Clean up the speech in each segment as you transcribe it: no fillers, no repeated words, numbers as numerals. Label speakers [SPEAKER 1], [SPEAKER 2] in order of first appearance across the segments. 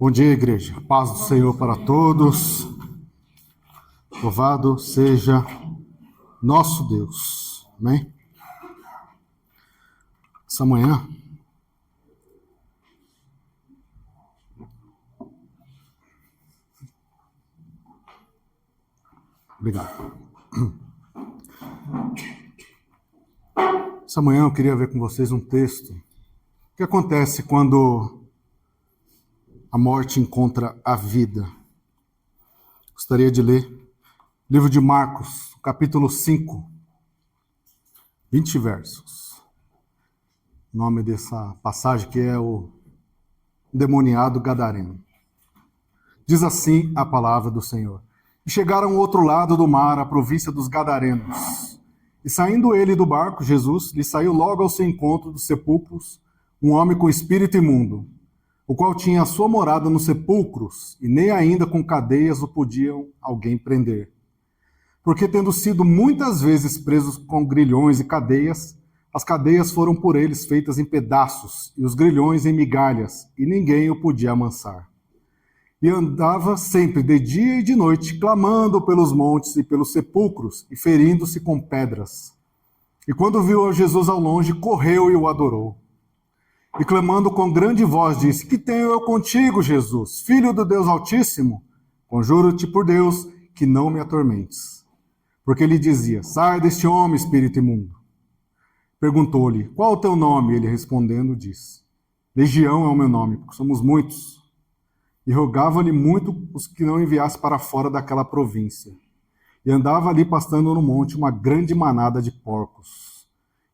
[SPEAKER 1] Bom dia, igreja. Paz do Senhor para todos. Louvado seja nosso Deus. Amém? Essa manhã, obrigado. Essa manhã eu queria ver com vocês um texto. O que acontece quando a morte encontra a vida? Gostaria de ler livro de Marcos, capítulo 5, 20 versos. O nome dessa passagem que é o endemoniado gadareno. Diz assim a palavra do Senhor. E chegaram ao outro lado do mar, a província dos Gadarenos. E saindo ele do barco, Jesus, lhe saiu logo ao seu encontro dos sepulcros um homem com espírito imundo, o qual tinha a sua morada nos sepulcros, e nem ainda com cadeias o podiam alguém prender. Porque tendo sido muitas vezes presos com grilhões e cadeias, as cadeias foram por eles feitas em pedaços, e os grilhões em migalhas, e ninguém o podia amansar. E andava sempre de dia e de noite, clamando pelos montes e pelos sepulcros, e ferindo-se com pedras. E quando viu Jesus ao longe, correu e o adorou. E clamando com grande voz, disse: Que tenho eu contigo, Jesus, Filho do Deus Altíssimo? Conjuro-te por Deus que não me atormentes. Porque ele dizia: Sai deste homem, espírito imundo. Perguntou-lhe: Qual o teu nome? Ele respondendo disse: Legião é o meu nome, porque somos muitos. E rogava-lhe muito os que não enviasse para fora daquela província. E andava ali pastando no monte uma grande manada de porcos.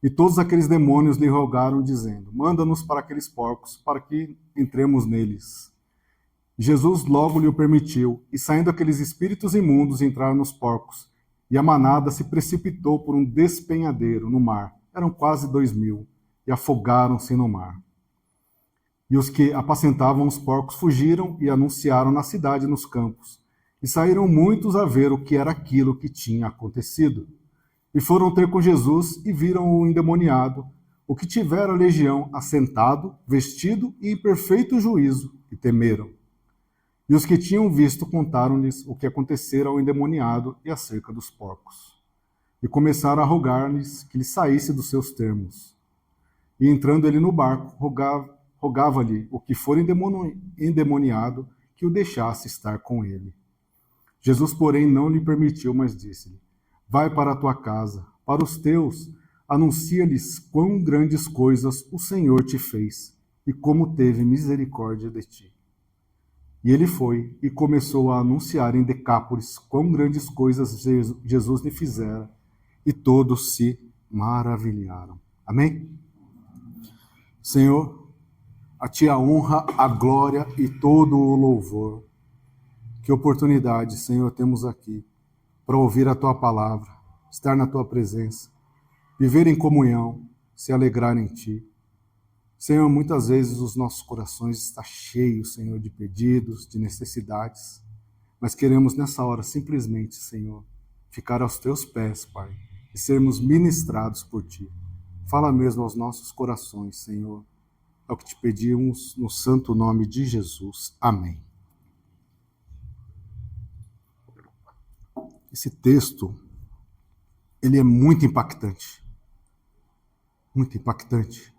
[SPEAKER 1] E todos aqueles demônios lhe rogaram, dizendo: Manda-nos para aqueles porcos, para que entremos neles. Jesus logo lhe o permitiu, e saindo aqueles espíritos imundos entraram nos porcos, e a manada se precipitou por um despenhadeiro no mar. Eram quase 2.000, e afogaram-se no mar. E os que apacentavam os porcos fugiram e anunciaram na cidade e nos campos. E saíram muitos a ver o que era aquilo que tinha acontecido. E foram ter com Jesus e viram o endemoniado, o que tivera a legião, assentado, vestido e em perfeito juízo, e temeram. E os que tinham visto contaram-lhes o que acontecera ao endemoniado e acerca dos porcos. E começaram a rogar-lhes que lhe saísse dos seus termos. E entrando ele no barco, rogava-lhe o que for endemoniado que o deixasse estar com ele. Jesus, porém, não lhe permitiu, mas disse-lhe: Vai para a tua casa, para os teus, anuncia-lhes quão grandes coisas o Senhor te fez e como teve misericórdia de ti. E ele foi e começou a anunciar em Decápolis quão grandes coisas Jesus lhe fizera, e todos se maravilharam. Amém? Senhor, a ti a honra, a glória e todo o louvor. Que oportunidade, Senhor, temos aqui para ouvir a tua palavra, estar na tua presença, viver em comunhão, se alegrar em ti. Senhor, muitas vezes os nossos corações estão cheios, Senhor, de pedidos, de necessidades, mas queremos nessa hora simplesmente, Senhor, ficar aos teus pés, Pai, e sermos ministrados por ti. Fala mesmo aos nossos corações, Senhor. É o que te pedimos no santo nome de Jesus. Amém. Esse texto, ele é muito impactante. Muito impactante.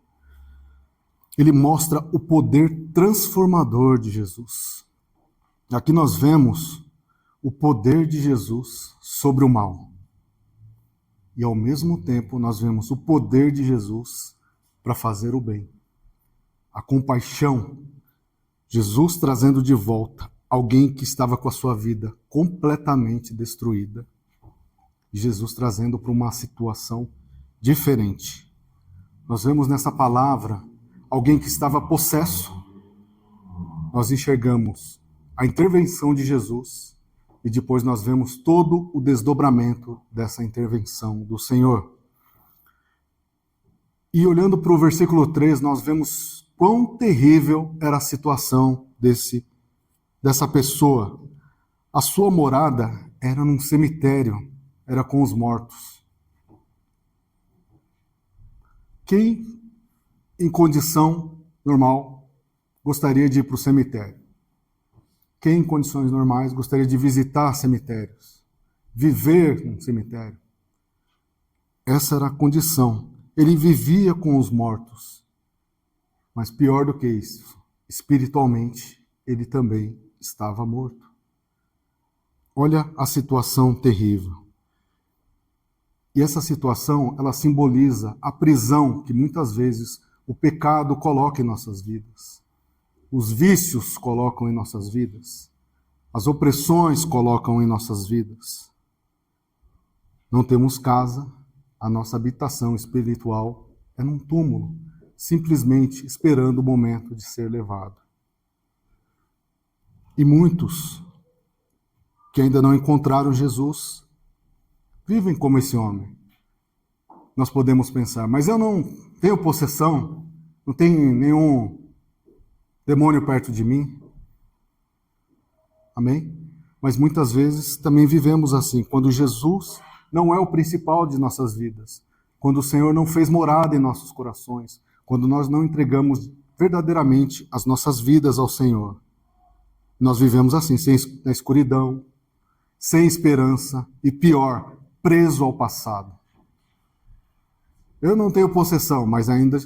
[SPEAKER 1] Ele mostra o poder transformador de Jesus. Aqui nós vemos o poder de Jesus sobre o mal. E ao mesmo tempo nós vemos o poder de Jesus para fazer o bem. A compaixão, Jesus trazendo de volta alguém que estava com a sua vida completamente destruída. Jesus trazendo para uma situação diferente. Nós vemos nessa palavra alguém que estava possesso. Nós enxergamos a intervenção de Jesus e depois nós vemos todo o desdobramento dessa intervenção do Senhor. E olhando para o versículo 3, nós vemos quão terrível era a situação dessa pessoa. A sua morada era num cemitério, era com os mortos. Quem, em condição normal, gostaria de ir para o cemitério? Quem, em condições normais, gostaria de visitar cemitérios? Viver num cemitério? Essa era a condição. Ele vivia com os mortos. Mas pior do que isso, espiritualmente, ele também estava morto. Olha a situação terrível. E essa situação, ela simboliza a prisão que muitas vezes o pecado coloca em nossas vidas. Os vícios colocam em nossas vidas. As opressões colocam em nossas vidas. Não temos casa, a nossa habitação espiritual é num túmulo, simplesmente esperando o momento de ser levado. E muitos que ainda não encontraram Jesus vivem como esse homem. Nós podemos pensar, mas eu não tenho possessão, não tenho nenhum demônio perto de mim. Amém? Mas muitas vezes também vivemos assim, quando Jesus não é o principal de nossas vidas, quando o Senhor não fez morada em nossos corações, quando nós não entregamos verdadeiramente as nossas vidas ao Senhor. Nós vivemos assim, na escuridão, sem esperança e pior, preso ao passado. Eu não tenho possessão, mas ainda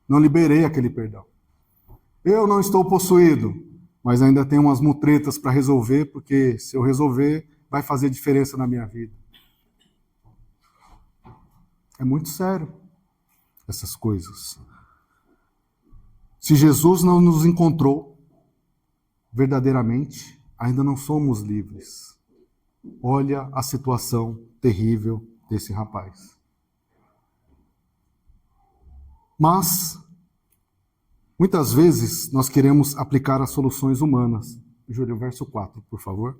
[SPEAKER 1] não liberei aquele perdão. Eu não estou possuído, mas ainda tenho umas mutretas para resolver, porque se eu resolver, vai fazer diferença na minha vida. É muito sério essas coisas. Se Jesus não nos encontrou verdadeiramente, ainda não somos livres. Olha a situação terrível desse rapaz. Mas, muitas vezes, nós queremos aplicar as soluções humanas. Júlio, verso 4, por favor.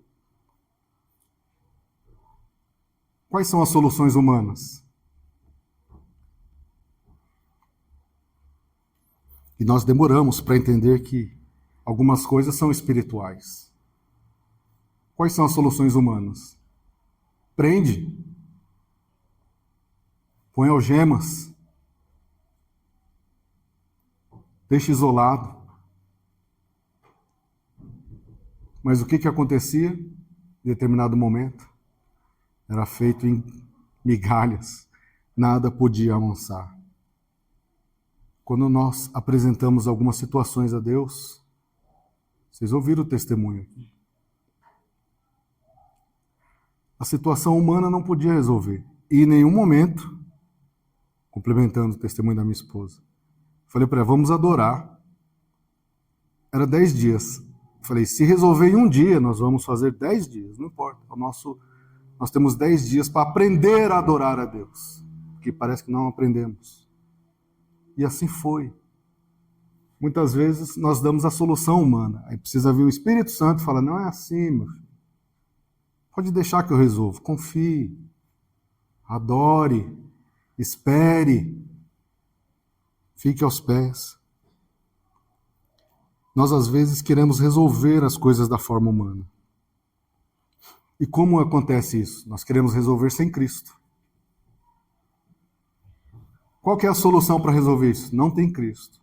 [SPEAKER 1] Quais são as soluções humanas? E nós demoramos para entender que algumas coisas são espirituais. Quais são as soluções humanas? Prende. Põe algemas. Deixa isolado. Mas o que acontecia em determinado momento? Era feito em migalhas. Nada podia amansar. Quando nós apresentamos algumas situações a Deus, vocês ouviram o testemunho aqui. A situação humana não podia resolver. E em nenhum momento, complementando o testemunho da minha esposa, falei para ela, vamos adorar. Era 10 dias. Falei, se resolver em um dia, nós vamos fazer 10 dias, não importa. Nós temos 10 dias para aprender a adorar a Deus, porque parece que não aprendemos. E assim foi. Muitas vezes nós damos a solução humana. Aí precisa vir o Espírito Santo e falar, não é assim, meu filho. Pode deixar que eu resolvo. Confie. Adore. Espere. Fique aos pés. Nós, às vezes, queremos resolver as coisas da forma humana. E como acontece isso? Nós queremos resolver sem Cristo. Qual que é a solução para resolver isso? Não tem Cristo.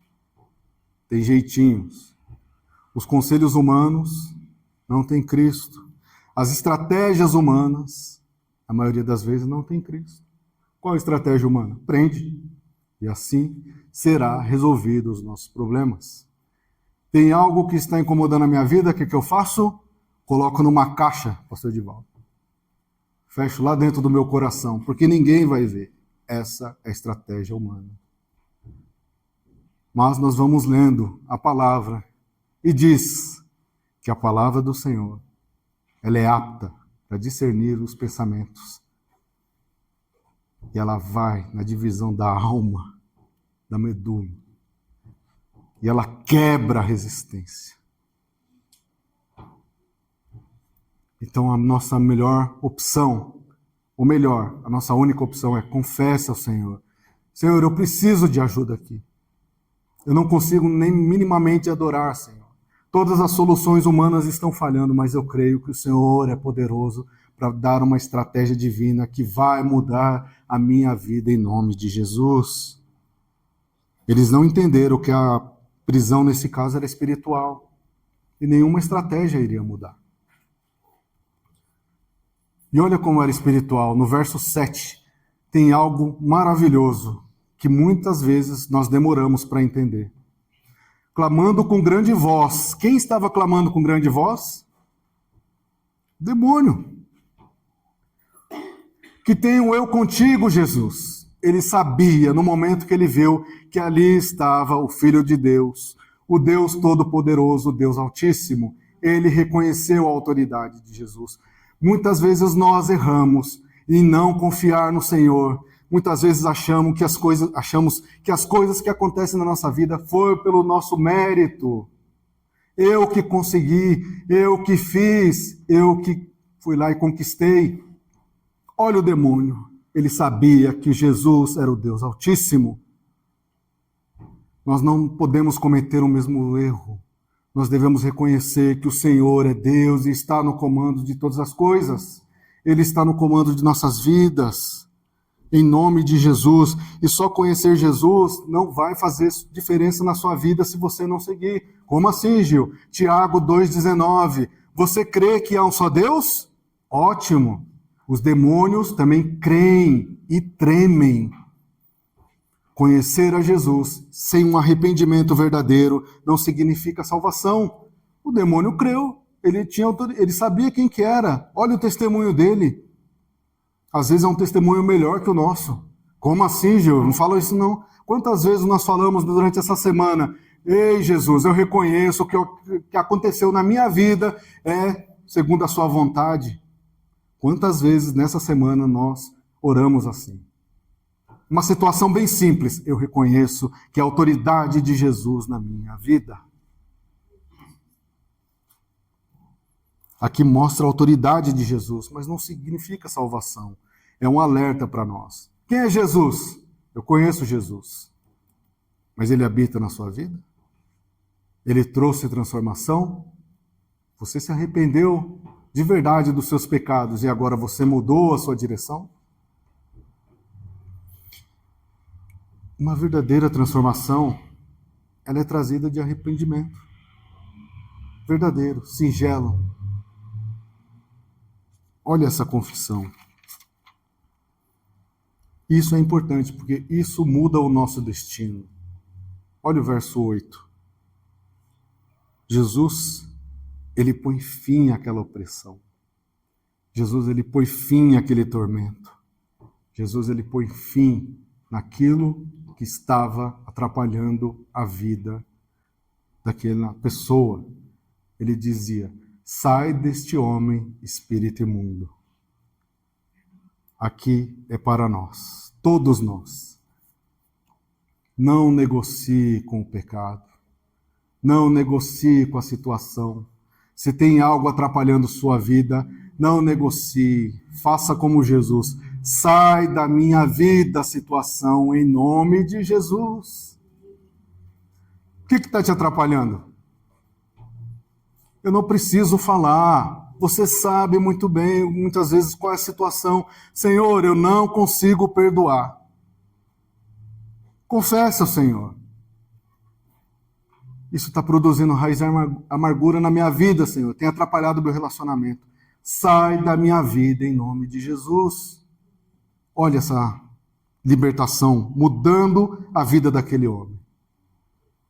[SPEAKER 1] Tem jeitinhos. Os conselhos humanos não tem Cristo. As estratégias humanas, a maioria das vezes, não tem Cristo. Qual a estratégia humana? Prende. E assim será resolvido os nossos problemas. Tem algo que está incomodando a minha vida, o que eu faço? Coloco numa caixa, pastor Edivaldo. Fecho lá dentro do meu coração, porque ninguém vai ver. Essa é a estratégia humana. Mas nós vamos lendo a palavra e diz que a palavra do Senhor, ela é apta para discernir os pensamentos. E ela vai na divisão da alma, da medula. E ela quebra a resistência. Então a nossa melhor opção, ou melhor, a nossa única opção é confessa ao Senhor. Senhor, eu preciso de ajuda aqui. Eu não consigo nem minimamente adorar, Senhor. Todas as soluções humanas estão falhando, mas eu creio que o Senhor é poderoso para dar uma estratégia divina que vai mudar a minha vida em nome de Jesus. Eles não entenderam que a prisão nesse caso era espiritual. e nenhuma estratégia iria mudar. E olha como era espiritual. No verso 7, tem algo maravilhoso que muitas vezes nós demoramos para entender. Clamando com grande voz. Quem estava clamando com grande voz? Demônio. Que tenho eu contigo, Jesus. Ele sabia, no momento que ele viu, que ali estava o Filho de Deus, o Deus Todo-Poderoso, o Deus Altíssimo. Ele reconheceu a autoridade de Jesus. Muitas vezes nós erramos em não confiar no Senhor. Muitas vezes achamos que as coisas que acontecem na nossa vida foram pelo nosso mérito. Eu que consegui, eu que fiz, eu que fui lá e conquistei. Olha o demônio. Ele sabia que Jesus era o Deus Altíssimo. Nós não podemos cometer o mesmo erro. Nós devemos reconhecer que o Senhor é Deus e está no comando de todas as coisas. Ele está no comando de nossas vidas. Em nome de Jesus. E só conhecer Jesus não vai fazer diferença na sua vida se você não seguir. Como assim, Gil? Tiago 2,19. Você crê que há um só Deus? Ótimo. Os demônios também creem e tremem. Conhecer a Jesus sem um arrependimento verdadeiro não significa salvação. O demônio creu, ele sabia quem que era. Olha o testemunho dele. Às vezes é um testemunho melhor que o nosso. Como assim, Gil? Não fala isso não. Quantas vezes nós falamos durante essa semana: ei, Jesus, eu reconheço que o que aconteceu na minha vida é segundo a sua vontade. Quantas vezes nessa semana nós oramos assim? Uma situação bem simples. Eu reconheço que a autoridade de Jesus na minha vida. Aqui mostra a autoridade de Jesus, mas não significa salvação. É um alerta para nós. Quem é Jesus? Eu conheço Jesus. Mas ele habita na sua vida? Ele trouxe transformação? Você se arrependeu de verdade dos seus pecados e agora você mudou a sua direção? Uma verdadeira transformação, ela é trazida de arrependimento. Verdadeiro, singelo. Olha essa confissão. Isso é importante, porque isso muda o nosso destino. Olha o verso 8. Jesus, ele põe fim àquela opressão. Jesus, ele põe fim àquele tormento. Jesus, ele põe fim naquilo que estava atrapalhando a vida daquela pessoa. Ele dizia: sai deste homem, espírito imundo. Aqui é para nós, todos nós. Não negocie com o pecado. Não negocie com a situação. Se tem algo atrapalhando sua vida, não negocie. Faça como Jesus. Sai da minha vida a situação em nome de Jesus. O que está te atrapalhando? Eu não preciso falar. Você sabe muito bem, muitas vezes, qual é a situação. Senhor, eu não consigo perdoar. Confessa ao Senhor. Isso está produzindo raiz de amargura na minha vida, Senhor. Tem atrapalhado o meu relacionamento. Sai da minha vida em nome de Jesus. Olha essa libertação, mudando a vida daquele homem.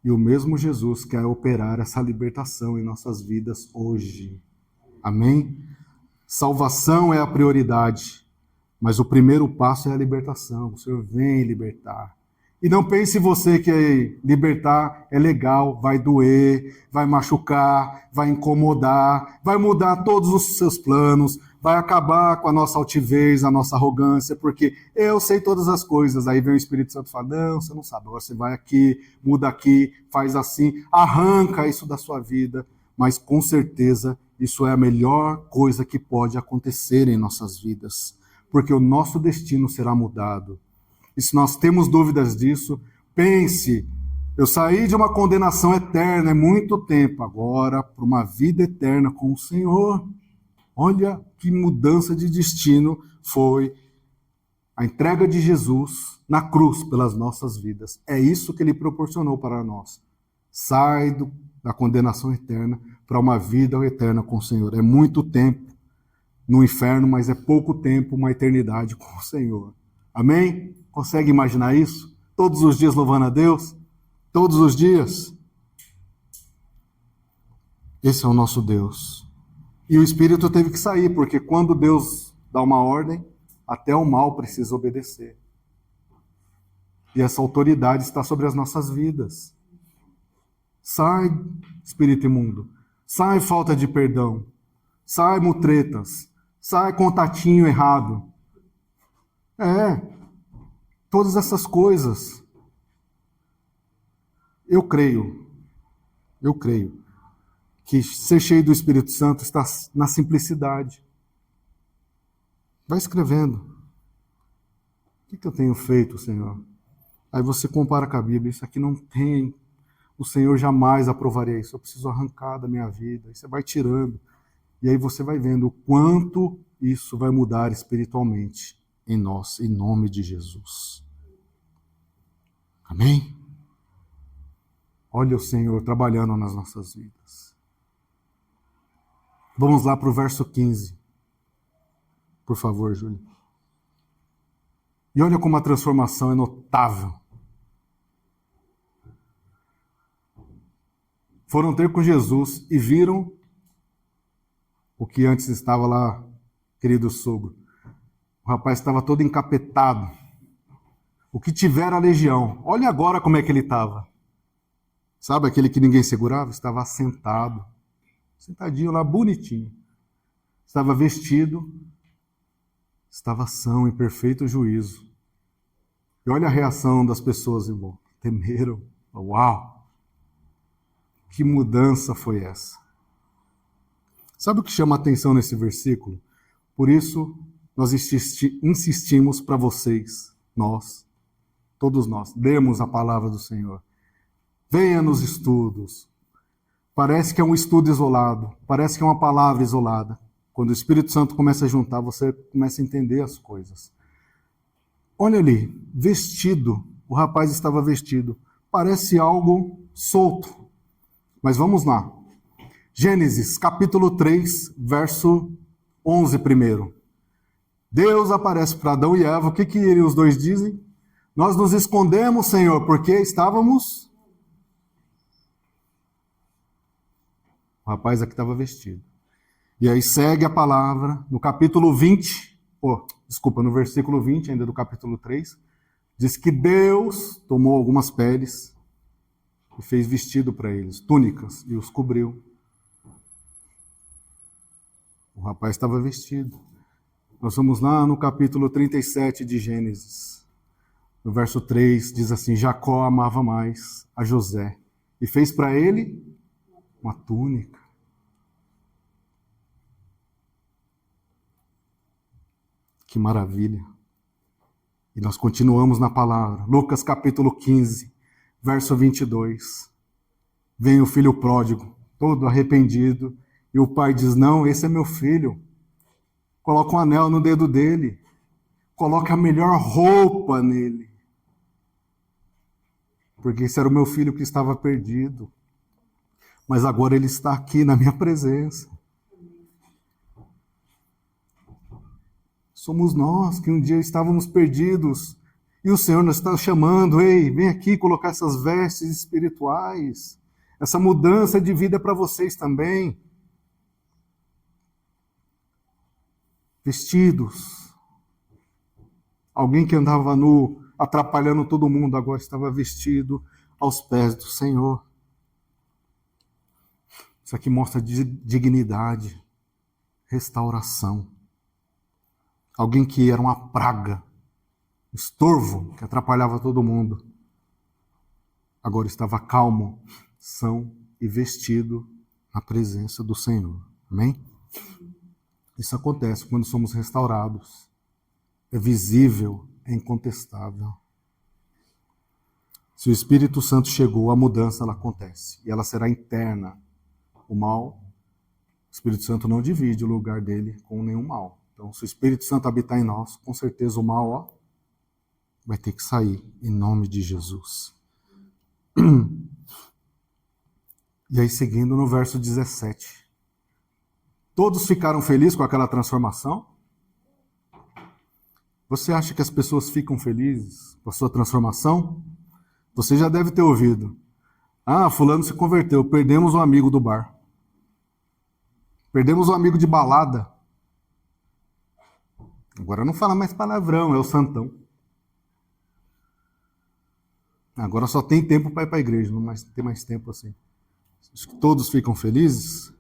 [SPEAKER 1] E o mesmo Jesus quer operar essa libertação em nossas vidas hoje. Amém? Salvação é a prioridade, mas o primeiro passo é a libertação. O Senhor vem libertar. E não pense você que libertar é legal, vai doer, vai machucar, vai incomodar, vai mudar todos os seus planos, vai acabar com a nossa altivez, a nossa arrogância, porque eu sei todas as coisas. Aí vem o Espírito Santo e fala: não, você não sabe, agora você vai aqui, muda aqui, faz assim, arranca isso da sua vida, mas com certeza isso é a melhor coisa que pode acontecer em nossas vidas, porque o nosso destino será mudado. E se nós temos dúvidas disso, pense: eu saí de uma condenação eterna, é muito tempo, agora para uma vida eterna com o Senhor. Olha que mudança de destino foi a entrega de Jesus na cruz pelas nossas vidas. É isso que ele proporcionou para nós. Sai da condenação eterna para uma vida eterna com o Senhor. É muito tempo no inferno, mas é pouco tempo, uma eternidade com o Senhor. Amém? Consegue imaginar isso? Todos os dias louvando a Deus? Todos os dias? Esse é o nosso Deus. E o Espírito teve que sair, porque quando Deus dá uma ordem, até o mal precisa obedecer. E essa autoridade está sobre as nossas vidas. Sai, espírito imundo. Sai, falta de perdão. Sai, mutretas. Sai, contatinho errado. Todas essas coisas. Eu creio que ser cheio do Espírito Santo está na simplicidade. Vai escrevendo. O que eu tenho feito, Senhor? Aí você compara com a Bíblia. Isso aqui não tem. O Senhor jamais aprovaria isso. Eu preciso arrancar da minha vida. Aí você vai tirando. E aí você vai vendo o quanto isso vai mudar espiritualmente em nós, em nome de Jesus. Amém? Olha o Senhor trabalhando nas nossas vidas. Vamos lá para o verso 15. Por favor, Júlio. E olha como a transformação é notável. Foram ter com Jesus e viram o que antes estava lá, querido sogro. O rapaz estava todo encapetado. O que tivera a legião. Olha agora como é que ele estava. Sabe aquele que ninguém segurava? Estava sentado. Sentadinho lá, bonitinho. Estava vestido. Estava são, em perfeito juízo. E olha a reação das pessoas, irmão. Temeram. Uau! Que mudança foi essa? Sabe o que chama a atenção nesse versículo? Por isso, nós insistimos para vocês, nós, todos nós, demos a palavra do Senhor. Venha nos estudos. Parece que é um estudo isolado, parece que é uma palavra isolada. Quando o Espírito Santo começa a juntar, você começa a entender as coisas. Olha ali, vestido, o rapaz estava vestido. Parece algo solto. Mas vamos lá. Gênesis, capítulo 3, verso 11 primeiro. Deus aparece para Adão e Eva. O que os dois dizem? Nós nos escondemos, Senhor, porque estávamos... O rapaz aqui estava vestido. E aí segue a palavra, no capítulo 20, no versículo 20, ainda do capítulo 3, diz que Deus tomou algumas peles e fez vestido para eles, túnicas, e os cobriu. O rapaz estava vestido. Nós vamos lá no capítulo 37 de Gênesis. No verso 3 diz assim: Jacó amava mais a José e fez para ele uma túnica. Que maravilha. E nós continuamos na palavra. Lucas capítulo 15, verso 22. Vem o filho pródigo, todo arrependido, e o pai diz: não, esse é meu filho. Coloca um anel no dedo dele. Coloca a melhor roupa nele. Porque esse era o meu filho que estava perdido. Mas agora ele está aqui na minha presença. Somos nós que um dia estávamos perdidos. E o Senhor nos está chamando: ei, vem aqui colocar essas vestes espirituais. Essa mudança de vida para vocês também. Vestidos. Alguém que andava nu, atrapalhando todo mundo, agora estava vestido aos pés do Senhor. Isso aqui mostra dignidade, restauração. Alguém que era uma praga, estorvo, que atrapalhava todo mundo. Agora estava calmo, são e vestido na presença do Senhor. Amém? Isso acontece quando somos restaurados. É visível, é incontestável. Se o Espírito Santo chegou, a mudança ela acontece. E ela será interna. O mal, o Espírito Santo não divide o lugar dele com nenhum mal. Então, se o Espírito Santo habitar em nós, com certeza o mal vai ter que sair, em nome de Jesus. E aí, seguindo no verso 17. Todos ficaram felizes com aquela transformação? Você acha que as pessoas ficam felizes com a sua transformação? Você já deve ter ouvido. Ah, fulano se converteu, perdemos um amigo do bar. Perdemos um amigo de balada. Agora não fala mais palavrão, é o santão. Agora só tem tempo para ir para a igreja, não tem mais tempo assim. Acho que todos ficam felizes.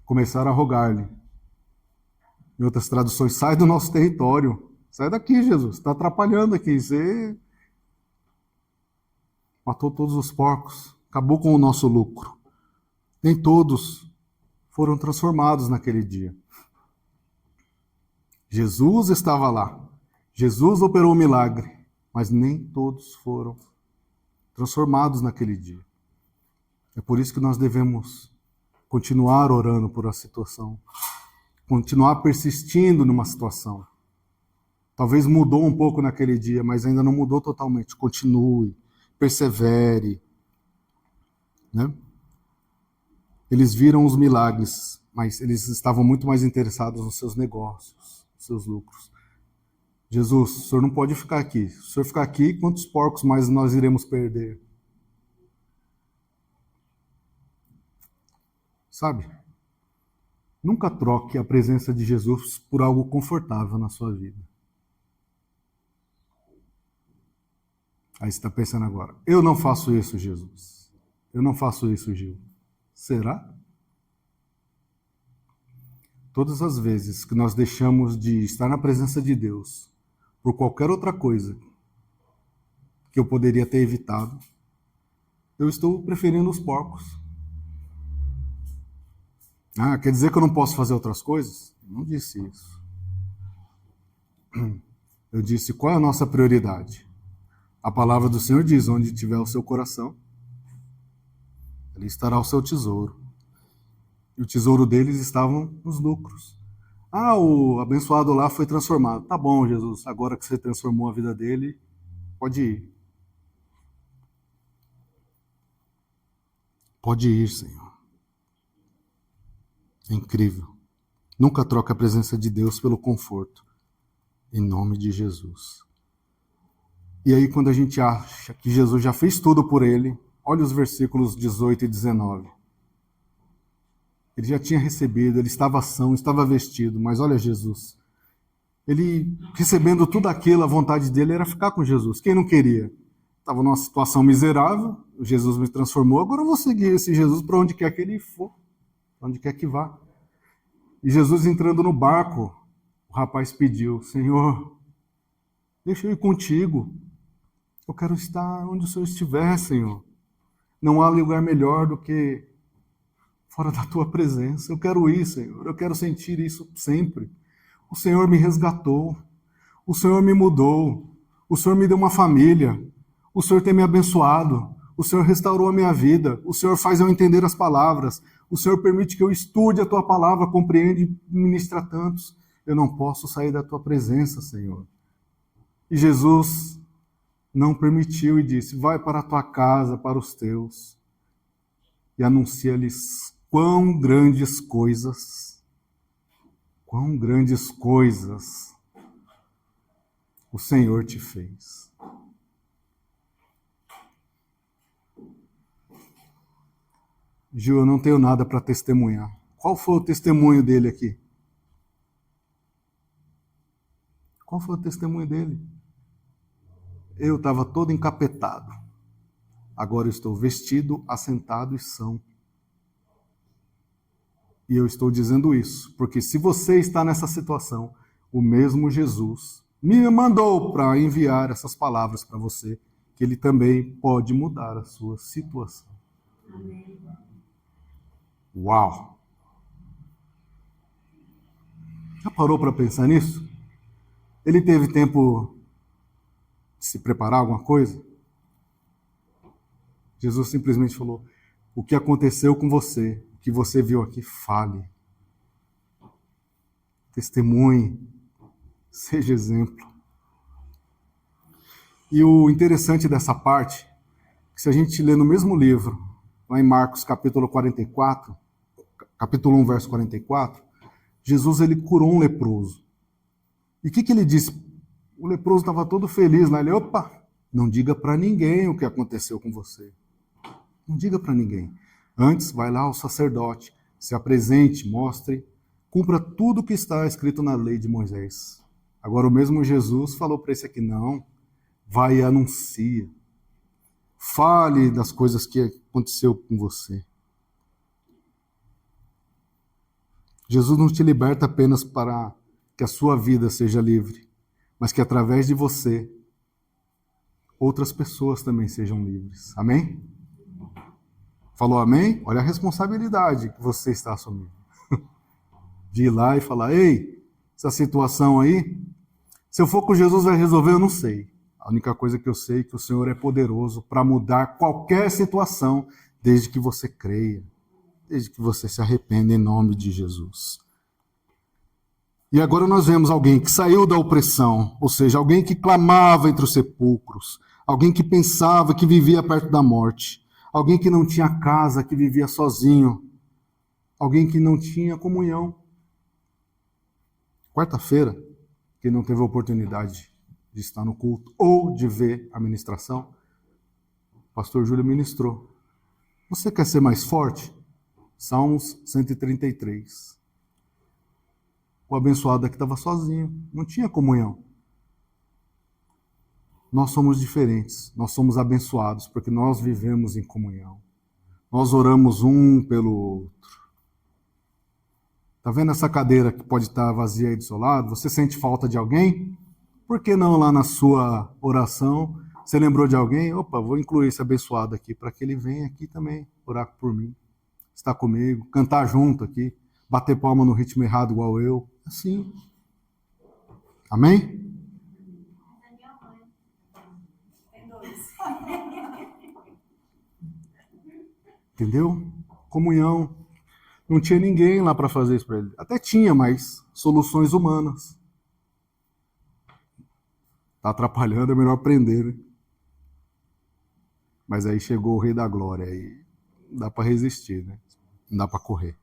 [SPEAKER 1] Começaram a rogar-lhe. Em outras traduções, sai do nosso território. Sai daqui, Jesus, está atrapalhando aqui. Você matou todos os porcos, acabou com o nosso lucro. Nem todos foram transformados naquele dia. Jesus estava lá. Jesus operou o milagre, mas nem todos foram transformados naquele dia. É por isso que nós devemos continuar orando por a situação, continuar persistindo numa situação. Talvez mudou um pouco naquele dia, mas ainda não mudou totalmente. Continue, persevere. Né? Eles viram os milagres, mas eles estavam muito mais interessados nos seus negócios, nos seus lucros. Jesus, o senhor não pode ficar aqui. Se o senhor ficar aqui, quantos porcos mais nós iremos perder? Sabe? Nunca troque a presença de Jesus por algo confortável na sua vida. Aí você está pensando agora, eu não faço isso, Jesus. Eu não faço isso, Gil. Será? Todas as vezes que nós deixamos de estar na presença de Deus por qualquer outra coisa que eu poderia ter evitado, eu estou preferindo os porcos. Ah, quer dizer que eu não posso fazer outras coisas? Eu não disse isso. Eu disse qual é a nossa prioridade. A palavra do Senhor diz, onde tiver o seu coração, ali estará o seu tesouro. E o tesouro deles estavam nos lucros. Ah, o abençoado lá foi transformado. Tá bom, Jesus, agora que você transformou a vida dele, pode ir. Pode ir, Senhor. É incrível. Nunca troca a presença de Deus pelo conforto. Em nome de Jesus. E aí, quando a gente acha que Jesus já fez tudo por ele, olha os versículos 18 e 19. Ele já tinha recebido, ele estava são, estava vestido, mas olha Jesus. Ele, recebendo tudo aquilo, a vontade dele era ficar com Jesus. Quem não queria? Estava numa situação miserável, Jesus me transformou, agora eu vou seguir esse Jesus para onde quer que ele for, para onde quer que vá. E Jesus entrando no barco, o rapaz pediu, Senhor, deixa eu ir contigo. Eu quero estar onde o Senhor estiver, Senhor. Não há lugar melhor do que fora da tua presença. Eu quero ir, Senhor. Eu quero sentir isso sempre. O Senhor me resgatou. O Senhor me mudou. O Senhor me deu uma família. O Senhor tem me abençoado. O Senhor restaurou a minha vida. O Senhor faz eu entender as palavras. O Senhor permite que eu estude a tua palavra, compreende e ministra tantos. Eu não posso sair da tua presença, Senhor. E Jesus não permitiu e disse, vai para a tua casa, para os teus, e anuncia-lhes quão grandes coisas o Senhor te fez. Gil, eu não tenho nada para testemunhar. Qual foi o testemunho dele aqui? Qual foi o testemunho dele? Eu estava todo encapetado. Agora eu estou vestido, assentado e são. E eu estou dizendo isso, porque se você está nessa situação, o mesmo Jesus me mandou para enviar essas palavras para você, que ele também pode mudar a sua situação. Amém. Uau! Já parou para pensar nisso? Ele teve tempo de se preparar alguma coisa? Jesus simplesmente falou, o que aconteceu com você, o que você viu aqui, fale. Testemunhe, seja exemplo. E o interessante dessa parte, que se a gente ler no mesmo livro, lá em Marcos capítulo 44, capítulo 1, verso 44, Jesus ele curou um leproso. E o que ele disse? O leproso estava todo feliz lá. Ele, opa, não diga para ninguém o que aconteceu com você. Não diga para ninguém. Antes, vai lá ao sacerdote, se apresente, mostre, cumpra tudo o que está escrito na lei de Moisés. Agora, o mesmo Jesus falou para esse aqui, não, vai e anuncia. Fale das coisas que aconteceu com você. Jesus não te liberta apenas para que a sua vida seja livre, mas que através de você, outras pessoas também sejam livres. Amém? Falou amém? Olha a responsabilidade que você está assumindo. De ir lá e falar, ei, essa situação aí, se eu for com Jesus vai resolver, eu não sei. A única coisa que eu sei é que o Senhor é poderoso para mudar qualquer situação, desde que você creia, desde que você se arrependa em nome de Jesus. E agora nós vemos alguém que saiu da opressão, ou seja, alguém que clamava entre os sepulcros, alguém que pensava que vivia perto da morte, alguém que não tinha casa, que vivia sozinho, alguém que não tinha comunhão. Quarta-feira, quem não teve a oportunidade de estar no culto ou de ver a ministração, o pastor Júlio ministrou. Você quer ser mais forte? Salmos 133. O abençoado aqui estava sozinho, não tinha comunhão. Nós somos diferentes, nós somos abençoados porque nós vivemos em comunhão. Nós oramos um pelo outro. Está vendo essa cadeira que pode estar vazia aí do seu lado? Você sente falta de alguém? Por que não lá na sua oração, você lembrou de alguém? Opa, vou incluir esse abençoado aqui para que ele venha aqui também orar por mim. Estar comigo, cantar junto aqui, bater palma no ritmo errado igual eu. Assim. Amém? Entendeu? Comunhão. Não tinha ninguém lá para fazer isso para ele. Até tinha, mas soluções humanas. Está atrapalhando, é melhor aprender, né? Mas aí chegou o Rei da Glória, aí não dá para resistir, né? Não dá para correr.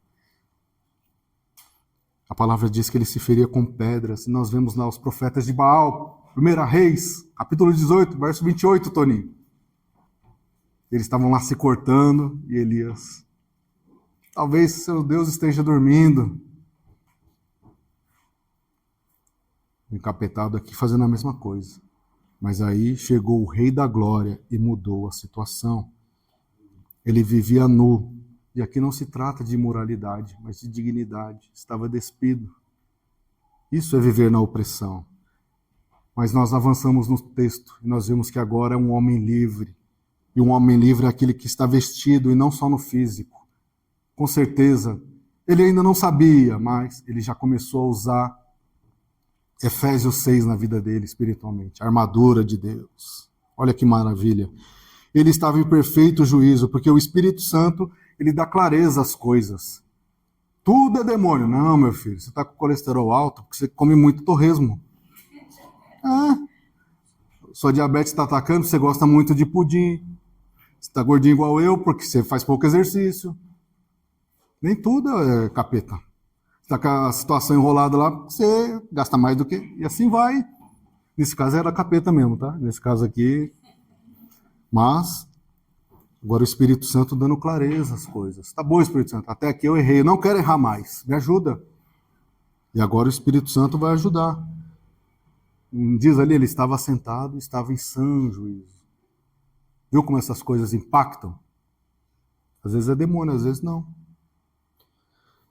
[SPEAKER 1] A palavra diz que ele se feria com pedras. Nós vemos lá os profetas de Baal, 1 Reis, capítulo 18, verso 28, Toninho. Eles estavam lá se cortando e Elias... Talvez seu Deus esteja dormindo. O encapetado aqui fazendo a mesma coisa. Mas aí chegou o Rei da Glória e mudou a situação. Ele vivia nu. E aqui não se trata de imoralidade, mas de dignidade. Estava despido. Isso é viver na opressão. Mas nós avançamos no texto e nós vemos que agora é um homem livre. E um homem livre é aquele que está vestido e não só no físico. Com certeza, ele ainda não sabia, mas ele já começou a usar Efésios 6 na vida dele, espiritualmente. A armadura de Deus. Olha que maravilha. Ele estava em perfeito juízo, porque o Espírito Santo, ele dá clareza às coisas. Tudo é demônio. Não, meu filho, você está com colesterol alto porque você come muito torresmo. Sua diabetes está atacando, você gosta muito de pudim. Você está gordinho igual eu porque você faz pouco exercício. Nem tudo é capeta. Você está com a situação enrolada lá, você gasta mais do que... E assim vai. Nesse caso era capeta mesmo, tá? Nesse caso aqui... Mas, agora o Espírito Santo dando clareza às coisas. Tá bom, Espírito Santo, até aqui eu errei, eu não quero errar mais. Me ajuda. E agora o Espírito Santo vai ajudar. Diz ali, ele estava sentado, estava em sã juízo. Viu como essas coisas impactam? Às vezes é demônio, às vezes não.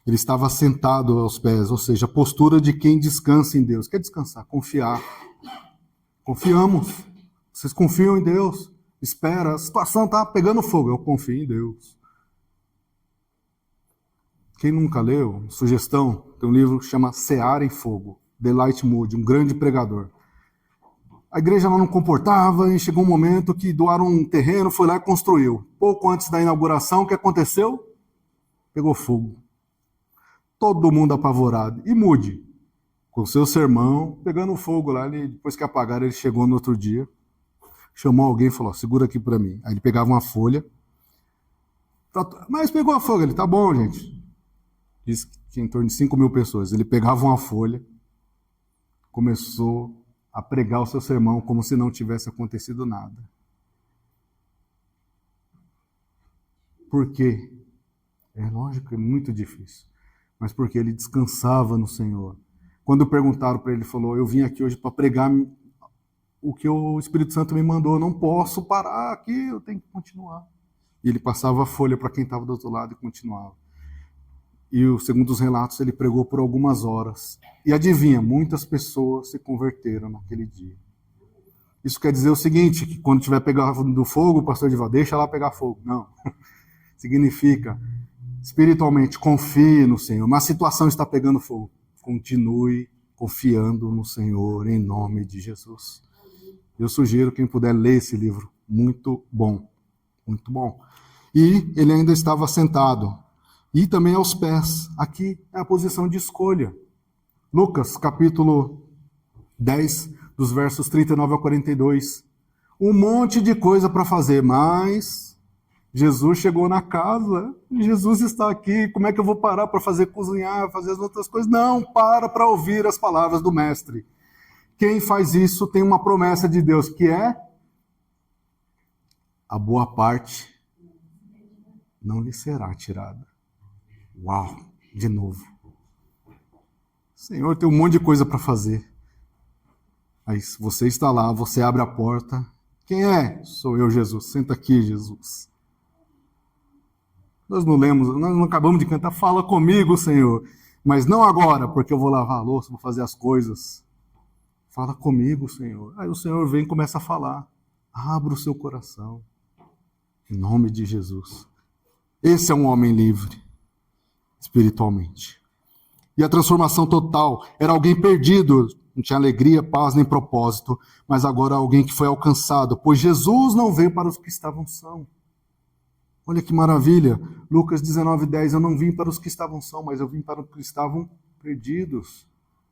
[SPEAKER 1] Ele estava sentado aos pés, ou seja, a postura de quem descansa em Deus. Quer descansar? Confiar. Confiamos. Vocês confiam em Deus. Espera, a situação está pegando fogo. Eu confio em Deus. Quem nunca leu, sugestão, tem um livro que chama Seara em Fogo, Delight Moody, um grande pregador. A igreja lá não comportava e chegou um momento que doaram um terreno, foi lá e construiu. Pouco antes da inauguração, o que aconteceu? Pegou fogo. Todo mundo apavorado. E Moody, com seu sermão, pegando fogo lá, depois que apagaram, ele chegou no outro dia. chamou alguém e falou, segura aqui para mim. Aí ele pegava uma folha, mas pegou a folha, ele, tá bom, gente. Disse que tinha em torno de 5.000 pessoas. Ele pegava uma folha, começou a pregar o seu sermão como se não tivesse acontecido nada. Por quê? É lógico, é muito difícil. Mas porque ele descansava no Senhor. Quando perguntaram para ele, ele falou, eu vim aqui hoje para pregar o que o Espírito Santo me mandou. Eu não posso parar aqui, eu tenho que continuar. E ele passava a folha para quem estava do outro lado e continuava. E, segundo os relatos, ele pregou por algumas horas. E adivinha, muitas pessoas se converteram naquele dia. Isso quer dizer o seguinte, que quando tiver pegando fogo, o pastor diz, deixa lá pegar fogo. Não. Significa, espiritualmente, confie no Senhor. Mas a situação está pegando fogo. Continue confiando no Senhor, em nome de Jesus. Eu sugiro quem puder ler esse livro. Muito bom. Muito bom. E ele ainda estava sentado. E também aos pés. Aqui é a posição de escolha. Lucas, capítulo 10, dos versos 39 a 42. Um monte de coisa para fazer, mas Jesus chegou na casa, Jesus está aqui, como é que eu vou parar para fazer cozinhar, fazer as outras coisas? Não, para ouvir as palavras do Mestre. Quem faz isso tem uma promessa de Deus, que é a boa parte não lhe será tirada. Uau, de novo. Senhor, tem um monte de coisa para fazer. Aí você está lá, você abre a porta. Quem é? Sou eu, Jesus. Senta aqui, Jesus. Nós não lemos, nós não acabamos de cantar, fala comigo, Senhor. Mas não agora, porque eu vou lavar a louça, vou fazer as coisas. Fala comigo, Senhor. Aí o Senhor vem e começa a falar. Abra o seu coração. Em nome de Jesus. Esse é um homem livre, espiritualmente. E a transformação total. Era alguém perdido, não tinha alegria, paz, nem propósito, mas agora alguém que foi alcançado, pois Jesus não veio para os que estavam são. Olha que maravilha. Lucas 19:10, eu não vim para os que estavam são, mas eu vim para os que estavam perdidos.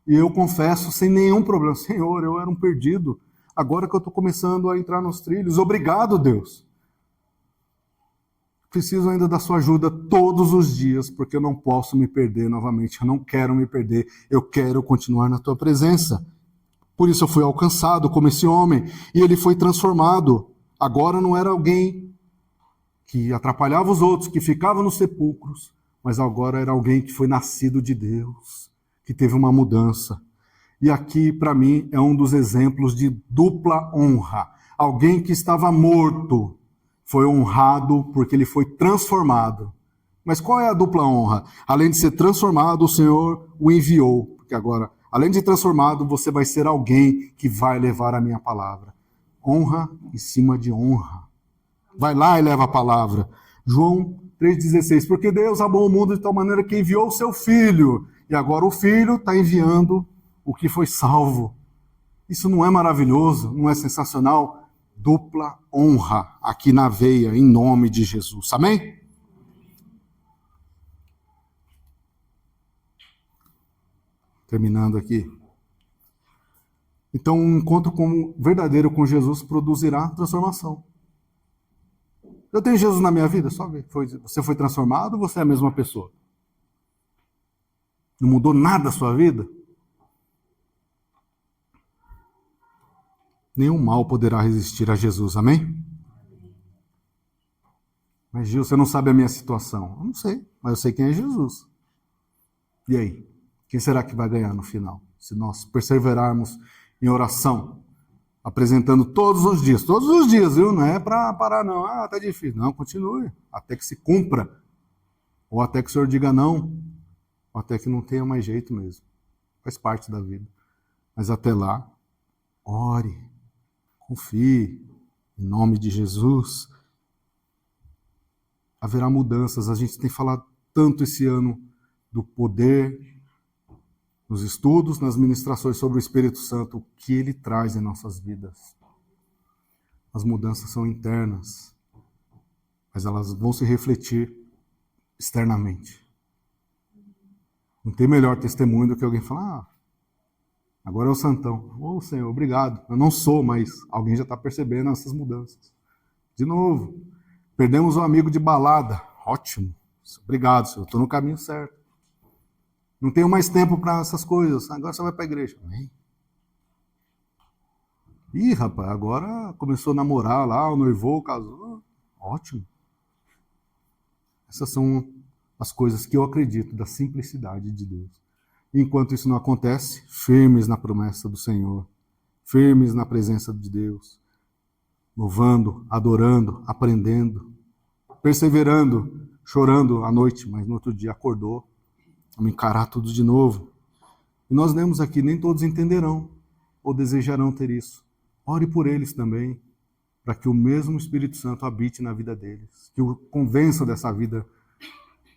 [SPEAKER 1] E eu confesso sem nenhum problema, Senhor, eu era um perdido. Agora que eu estou começando a entrar nos trilhos, obrigado, Deus. Preciso ainda da sua ajuda todos os dias, porque eu não posso me perder novamente. Eu não quero me perder, eu quero continuar na tua presença. Por isso eu fui alcançado como esse homem, e ele foi transformado. Agora não era alguém que atrapalhava os outros, que ficava nos sepulcros, mas agora era alguém que foi nascido de Deus, que teve uma mudança. E aqui, para mim, é um dos exemplos de dupla honra. Alguém que estava morto foi honrado porque ele foi transformado. Mas qual é a dupla honra? Além de ser transformado, o Senhor o enviou. Porque agora, além de transformado, você vai ser alguém que vai levar a minha palavra. Honra em cima de honra. Vai lá e leva a palavra. João 3,16. Porque Deus amou o mundo de tal maneira que enviou o seu Filho. E agora o Filho está enviando o que foi salvo. Isso não é maravilhoso? Não é sensacional? Dupla honra aqui na veia, em nome de Jesus. Amém? Terminando aqui. Então, um encontro verdadeiro com Jesus produzirá transformação. Eu tenho Jesus na minha vida? Só ver. Você foi transformado ou você é a mesma pessoa? Não mudou nada a sua vida? Nenhum mal poderá resistir a Jesus, amém? Mas Gil, você não sabe a minha situação. Eu não sei, mas eu sei quem é Jesus. E aí? Quem será que vai ganhar no final? Se nós perseverarmos em oração, apresentando todos os dias, viu? Não é para parar não, tá difícil. Não, continue, até que se cumpra. Ou até que o Senhor diga não, ou até que não tenha mais jeito mesmo. Faz parte da vida. Mas até lá, ore. Confie, em nome de Jesus. Haverá mudanças. A gente tem falado tanto esse ano do poder, nos estudos, nas ministrações sobre o Espírito Santo, o que ele traz em nossas vidas. As mudanças são internas, mas elas vão se refletir externamente. Não tem melhor testemunho do que alguém falar, Agora é o santão. Ô, Senhor, obrigado. Eu não sou, mas alguém já está percebendo essas mudanças. De novo, perdemos um amigo de balada. Ótimo. Obrigado, Senhor. Estou no caminho certo. Não tenho mais tempo para essas coisas. Agora você vai para a igreja. Amém. Ih, rapaz, agora começou a namorar lá, o noivou, casou. Ótimo. Essas são as coisas que eu acredito da simplicidade de Deus. Enquanto isso não acontece, firmes na promessa do Senhor, firmes na presença de Deus, louvando, adorando, aprendendo, perseverando, chorando à noite, mas no outro dia acordou, vamos encarar tudo de novo. E nós lemos aqui, nem todos entenderão ou desejarão ter isso. Ore por eles também, para que o mesmo Espírito Santo habite na vida deles, que o convença dessa vida,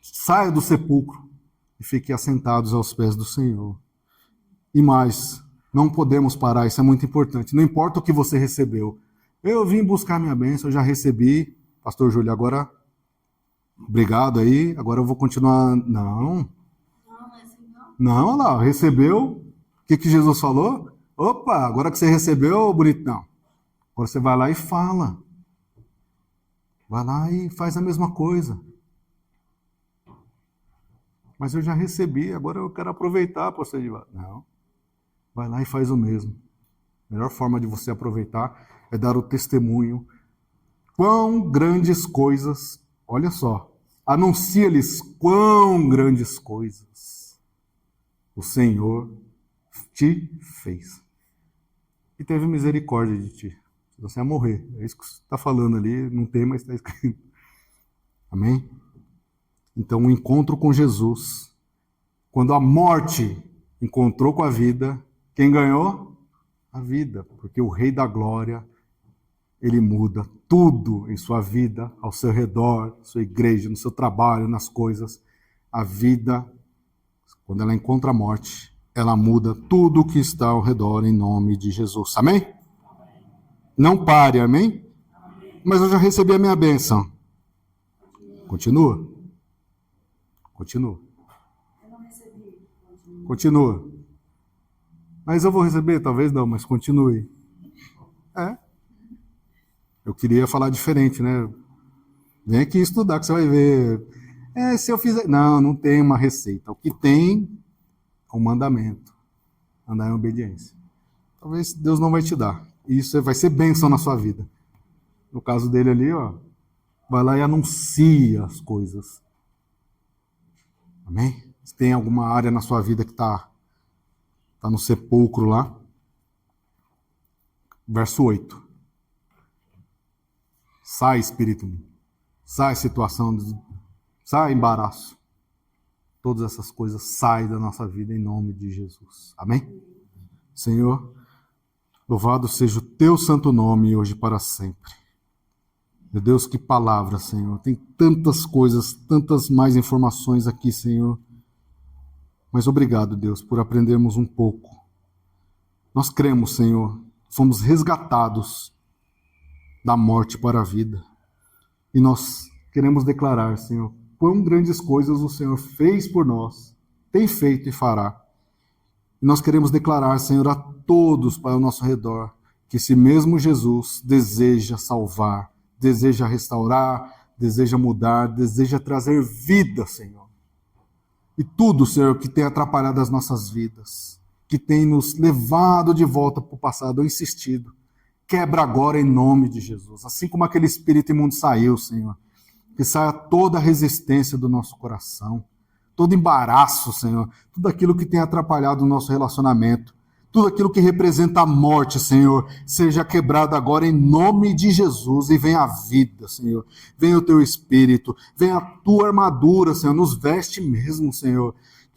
[SPEAKER 1] saia do sepulcro e fique assentados aos pés do Senhor. E mais, não podemos parar, isso é muito importante. Não importa o que você recebeu. Eu vim buscar minha bênção, eu já recebi. Pastor Júlio, agora, obrigado aí, agora eu vou continuar. Não, olha lá, recebeu. O que Jesus falou? Opa, agora que você recebeu, bonitão. Agora você vai lá e fala. Vai lá e faz a mesma coisa. Mas eu já recebi, agora eu quero aproveitar, pastor Edivaldo. Não. Vai lá e faz o mesmo. A melhor forma de você aproveitar é dar o testemunho. Quão grandes coisas, olha só, anuncia-lhes quão grandes coisas o Senhor te fez. E teve misericórdia de ti. Você vai morrer. É isso que você está falando ali, não tem, mas está escrito. Amém? Então, o encontro com Jesus, quando a morte encontrou com a vida, quem ganhou? A vida, porque o Rei da Glória, ele muda tudo em sua vida, ao seu redor, na sua igreja, no seu trabalho, nas coisas. A vida, quando ela encontra a morte, ela muda tudo o que está ao redor em nome de Jesus. Amém? Não pare, amém? Mas eu já recebi a minha bênção. Continua. Continua. Continua. Mas eu vou receber? Talvez não, mas continue. Eu queria falar diferente, né? Vem aqui estudar que você vai ver. Se eu fizer... Não tem uma receita. O que tem é um mandamento. Andar em obediência. Talvez Deus não vai te dar. Isso vai ser bênção na sua vida. No caso dele ali, ó, vai lá e anuncia as coisas. Amém? Se tem alguma área na sua vida que está no sepulcro lá. Verso 8. Sai espírito, sai situação, sai embaraço. Todas essas coisas saem da nossa vida em nome de Jesus. Amém? Senhor, louvado seja o teu santo nome hoje para sempre. Meu Deus, que palavra, Senhor. Tem tantas coisas, tantas mais informações aqui, Senhor. Mas obrigado, Deus, por aprendermos um pouco. Nós cremos, Senhor, fomos resgatados da morte para a vida. E nós queremos declarar, Senhor, quão grandes coisas o Senhor fez por nós, tem feito e fará. E nós queremos declarar, Senhor, a todos para o nosso redor, que esse mesmo Jesus deseja salvar, deseja restaurar, deseja mudar, deseja trazer vida, Senhor. E tudo, Senhor, que tem atrapalhado as nossas vidas, que tem nos levado de volta para o passado ou insistido, quebra agora em nome de Jesus. Assim como aquele espírito imundo saiu, Senhor, que saia toda a resistência do nosso coração, todo embaraço, Senhor, tudo aquilo que tem atrapalhado o nosso relacionamento, tudo aquilo que representa a morte, Senhor, seja quebrado agora em nome de Jesus e venha a vida, Senhor. Venha o teu Espírito, venha a tua armadura, Senhor, nos veste mesmo, Senhor.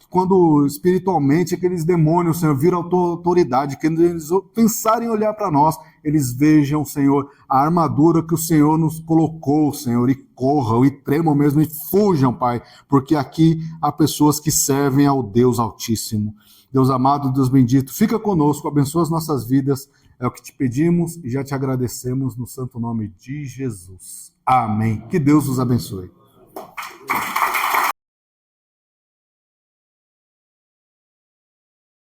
[SPEAKER 1] Quando espiritualmente aqueles demônios, Senhor, viram a tua autoridade, que eles pensarem em olhar para nós, eles vejam, Senhor, a armadura que o Senhor nos colocou, Senhor, e corram, e tremam mesmo, e fujam, Pai, porque aqui há pessoas que servem ao Deus Altíssimo. Deus amado, Deus bendito, fica conosco, abençoa as nossas vidas, é o que te pedimos e já te agradecemos no santo nome de Jesus. Amém. Que Deus os abençoe.